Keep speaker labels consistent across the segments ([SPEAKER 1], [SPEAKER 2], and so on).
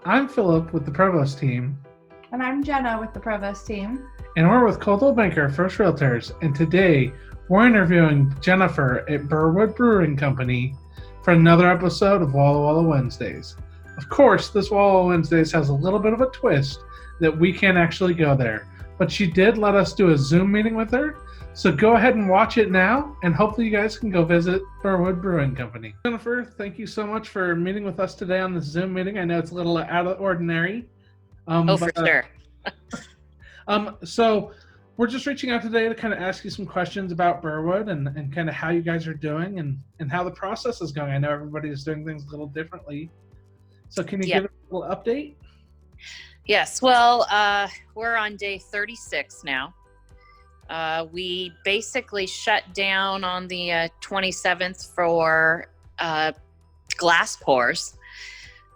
[SPEAKER 1] I'm Phillip with the Provost team.
[SPEAKER 2] And I'm Jenna with the Provost team.
[SPEAKER 1] And we're with Coldwell Banker First Realtors. And today we're interviewing Jennifer at Burwood Brewing Company for another episode of Walla Walla Wednesdays. Of course, this Walla Walla Wednesdays has a little bit of a twist that we can't actually go there. But she did let us do a Zoom meeting with her. So go ahead and watch it now, and hopefully you guys can go visit Burwood Brewing Company. Jennifer, thank you so much for meeting with us today on this Zoom meeting. I know it's a little out of the ordinary.
[SPEAKER 3] For sure.
[SPEAKER 1] So we're just reaching out today to kind of ask you some questions about Burwood and kind of how you guys are doing and how the process is going. I know everybody is doing things a little differently. So can you give us a little update?
[SPEAKER 3] Yes. Well, we're on day 36 now. We basically shut down on the 27th for glass pours.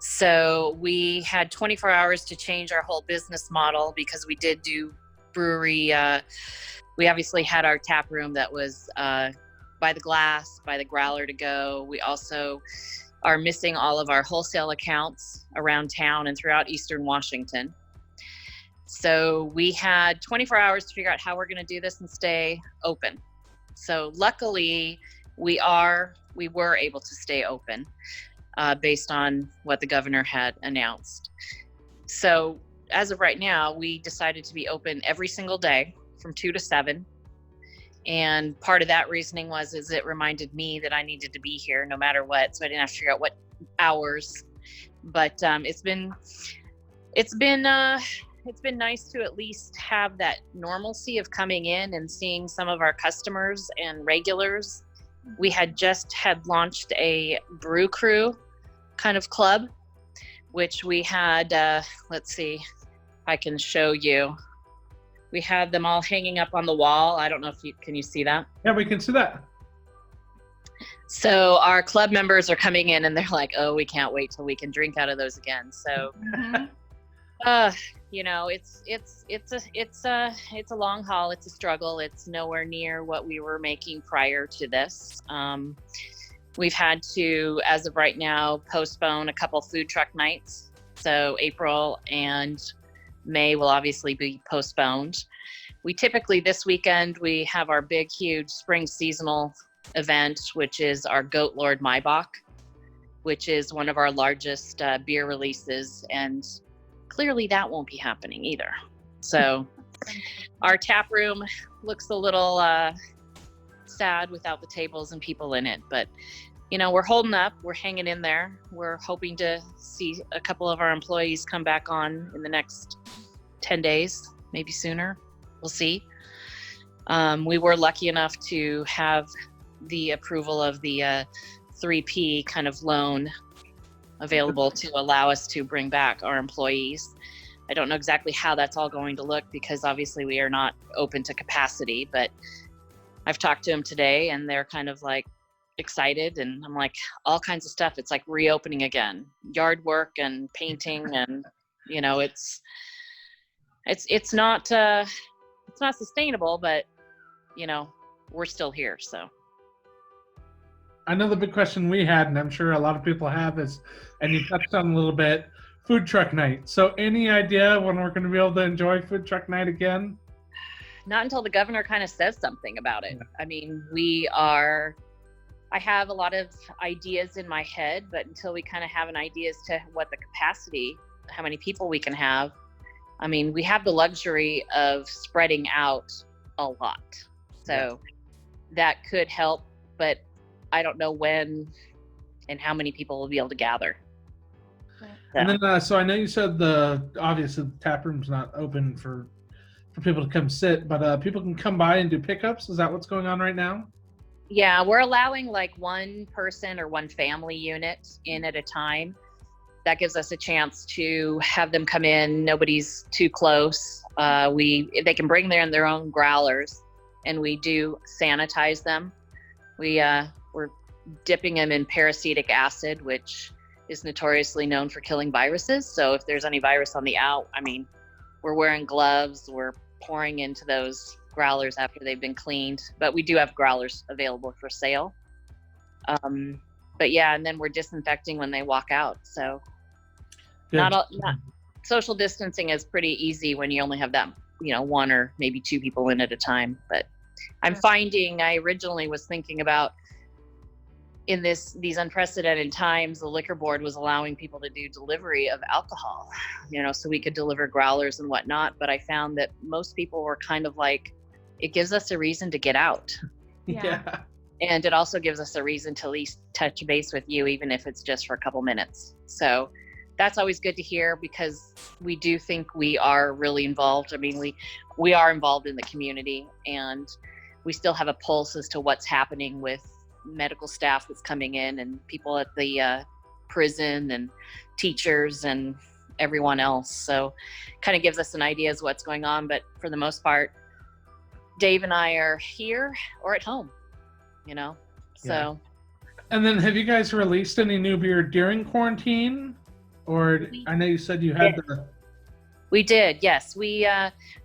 [SPEAKER 3] So we had 24 hours to change our whole business model because we did do brewery. We obviously had our tap room that was by the glass, by the growler to go. We also are missing all of our wholesale accounts around town and throughout Eastern Washington. So we had 24 hours to figure out how we're going to do this and stay open. So luckily we were able to stay open based on what the governor had announced. So as of right now, we decided to be open every single day from 2 to 7. And part of that reasoning is it reminded me that I needed to be here no matter what. So I didn't have to figure out what hours, but it's been nice to at least have that normalcy of coming in and seeing some of our customers and regulars. We had launched a brew crew kind of club, which we had, let's see if I can show you. We had them all hanging up on the wall. I don't know if can you see that?
[SPEAKER 1] Yeah, we can see that.
[SPEAKER 3] So our club members are coming in and they're like, oh, we can't wait till we can drink out of those again. So, it's a long haul. It's a struggle. It's nowhere near what we were making prior to this. We've had to, as of right now, postpone a couple food truck nights. So April and May will obviously be postponed. We typically, this weekend, we have our big, huge spring seasonal event, which is our Goat Lord Maibach, which is one of our largest beer releases. And clearly that won't be happening either. So our tap room looks a little sad without the tables and people in it, but we're holding up, we're hanging in there. We're hoping to see a couple of our employees come back on in the next 10 days, maybe sooner. We'll see. We were lucky enough to have the approval of the 3P kind of loan available to allow us to bring back our employees. I don't know exactly how that's all going to look because obviously we are not open to capacity, but I've talked to them today and they're kind of like excited, and I'm like, all kinds of stuff. It's like reopening again, yard work and painting, and it's not sustainable, but we're still here. So
[SPEAKER 1] I know the big question we had, and I'm sure a lot of people have, is, and you touched on a little bit, food truck night. So any idea when we're going to be able to enjoy food truck night again?
[SPEAKER 3] Not until the governor kind of says something about it. I mean, I have a lot of ideas in my head, but until we kind of have an idea as to what the capacity, how many people we can have, I mean, we have the luxury of spreading out a lot. So that could help, but I don't know when and how many people will be able to gather. So.
[SPEAKER 1] And then, so I know you said obviously the tap room's not open for people to come sit, but people can come by and do pickups. Is that what's going on right now?
[SPEAKER 3] Yeah, we're allowing like one person or one family unit in at a time. That gives us a chance to have them come in. Nobody's too close. They can bring their own growlers, and we do sanitize them. We're dipping them in peracetic acid, which is notoriously known for killing viruses. So if there's any virus on the out, I mean, we're wearing gloves. We're pouring into those growlers after they've been cleaned, but we do have growlers available for sale. But yeah, and then we're disinfecting when they walk out. So
[SPEAKER 1] Good.
[SPEAKER 3] Not social distancing is pretty easy when you only have that, one or maybe two people in at a time. But I'm finding, I originally was thinking about, in these unprecedented times, the liquor board was allowing people to do delivery of alcohol, so we could deliver growlers and whatnot. But I found that most people were kind of like, it gives us a reason to get out.
[SPEAKER 1] Yeah.
[SPEAKER 3] And it also gives us a reason to at least touch base with you, even if it's just for a couple minutes. So that's always good to hear, because we do think we are really involved. I mean, we are involved in the community, and we still have a pulse as to what's happening with medical staff that's coming in, and people at the prison, and teachers and everyone else. So kind of gives us an idea as what's going on. But for the most part, Dave and I are here or at home, so.
[SPEAKER 1] Yeah. And then have you guys released any new beer during quarantine? Or I know you said you had
[SPEAKER 3] We did, yes. We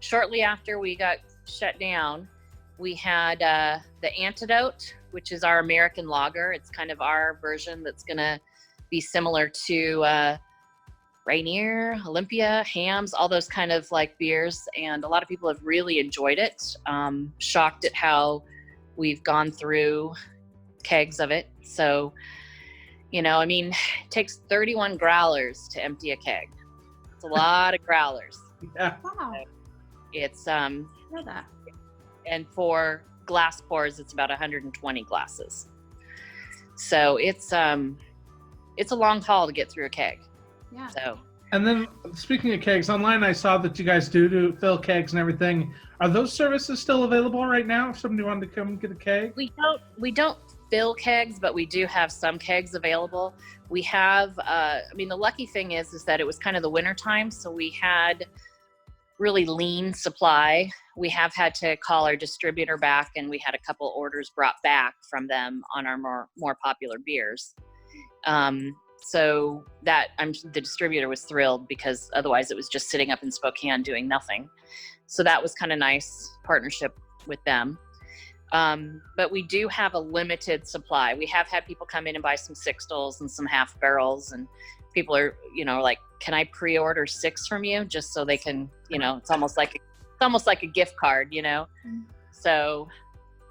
[SPEAKER 3] shortly after we got shut down, we had the Antidote, which is our American lager. It's kind of our version that's going to be similar to Rainier, Olympia, Hams, all those kind of like beers. And a lot of people have really enjoyed it. Shocked at how we've gone through kegs of it. So, it takes 31 growlers to empty a keg. It's a lot of growlers.
[SPEAKER 1] Yeah.
[SPEAKER 2] Wow.
[SPEAKER 3] It's
[SPEAKER 2] I know that.
[SPEAKER 3] and for glass pours, it's about 120 glasses. So it's a long haul to get through a keg.
[SPEAKER 2] Yeah.
[SPEAKER 3] So.
[SPEAKER 1] And then speaking of kegs, online I saw that you guys do fill kegs and everything. Are those services still available right now if somebody wanted to come get a keg?
[SPEAKER 3] We don't fill kegs, but we do have some kegs available. We have the lucky thing is that it was kind of the winter time, so we had really lean supply. We have had to call our distributor back, and we had a couple orders brought back from them on our more popular beers. So that the distributor was thrilled, because otherwise it was just sitting up in Spokane doing nothing. So that was kind of nice partnership with them. But we do have a limited supply. We have had people come in and buy some sixtels and some half barrels, and people are, like, can I pre-order 6 from you, just so they can, it's almost like a gift card, So,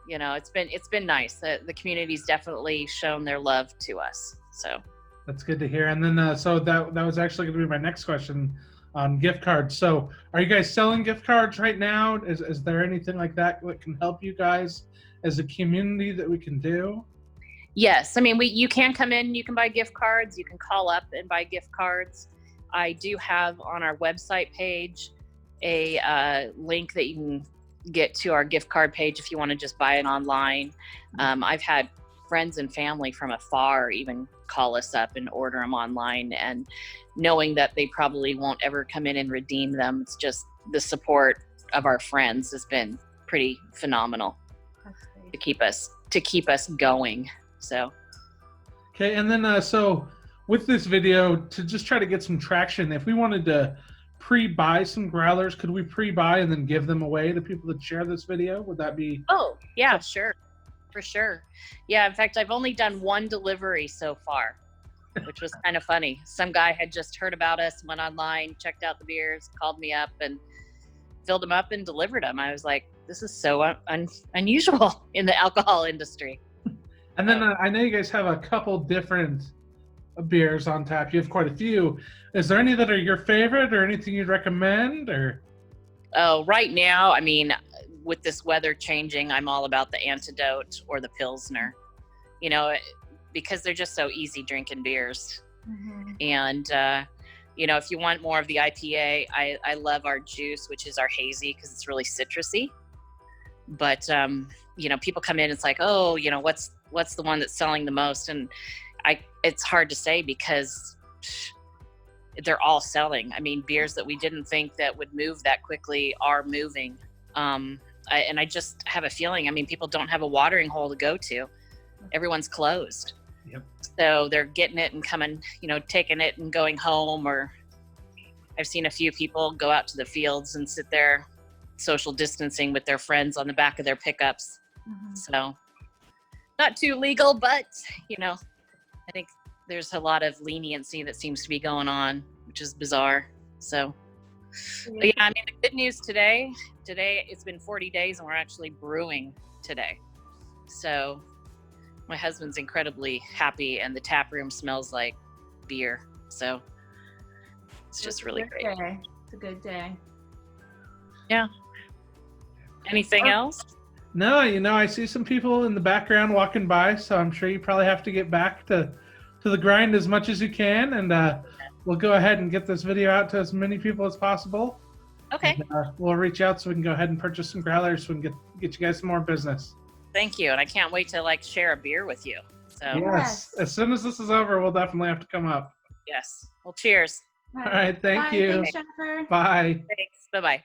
[SPEAKER 3] it's been nice. The community's definitely shown their love to us. So
[SPEAKER 1] that's good to hear. And then so that was actually going to be my next question on gift cards. So are you guys selling gift cards right now? Is there anything like that can help you guys as a community that we can do?
[SPEAKER 3] Yes. You can come in, you can buy gift cards, you can call up and buy gift cards. I do have on our website page a link that you can get to our gift card page if you want to just buy it online. I've had friends and family from afar even call us up and order them online, and knowing that they probably won't ever come in and redeem them. It's just the support of our friends has been pretty phenomenal to keep us going. So.
[SPEAKER 1] Okay. And then, so with this video, to just try to get some traction, if we wanted to pre-buy some growlers, could we pre-buy and then give them away to people that share this video? Would that be?
[SPEAKER 3] Oh, yeah, sure. For sure. Yeah. In fact, I've only done one delivery so far, which was kind of funny. Some guy had just heard about us, went online, checked out the beers, called me up and filled them up and delivered them. I was like, this is so unusual in the alcohol industry.
[SPEAKER 1] And then I know you guys have a couple different beers on tap. You have quite a few. Is there any that are your favorite, or anything you'd recommend? Or
[SPEAKER 3] right now, with this weather changing, I'm all about the Antidote or the Pilsner, because they're just so easy drinking beers. Mm-hmm. And if you want more of the IPA, I love our juice, which is our hazy, because it's really citrusy. But people come in, it's like, oh, what's the one that's selling the most? And it's hard to say, because they're all selling. Beers that we didn't think that would move that quickly are moving. And I just have a feeling, people don't have a watering hole to go to. Everyone's closed.
[SPEAKER 1] Yep.
[SPEAKER 3] So they're getting it and coming, taking it and going home. Or I've seen a few people go out to the fields and sit there social distancing with their friends on the back of their pickups. Mm-hmm. So not too legal, but, I think there's a lot of leniency that seems to be going on which is bizarre. So, but yeah, I mean, the good news today it's been 40 days and we're actually brewing today. So my husband's incredibly happy and the tap room smells like beer. So it's just really great.
[SPEAKER 2] Day. It's a good day.
[SPEAKER 3] Yeah. Anything else?
[SPEAKER 1] No, I see some people in the background walking by, so I'm sure you probably have to get back to the grind as much as you can, and we'll go ahead and get this video out to as many people as possible.
[SPEAKER 3] Okay.
[SPEAKER 1] And, we'll reach out so we can go ahead and purchase some growlers so we can get you guys some more business.
[SPEAKER 3] Thank you, and I can't wait to share a beer with you. So
[SPEAKER 1] yes, as soon as this is over, we'll definitely have to come up.
[SPEAKER 3] Yes. Well, cheers.
[SPEAKER 1] All right, thank
[SPEAKER 2] Bye.
[SPEAKER 1] you.
[SPEAKER 2] Thanks, Jennifer.
[SPEAKER 1] Bye.
[SPEAKER 3] Thanks. Bye-bye.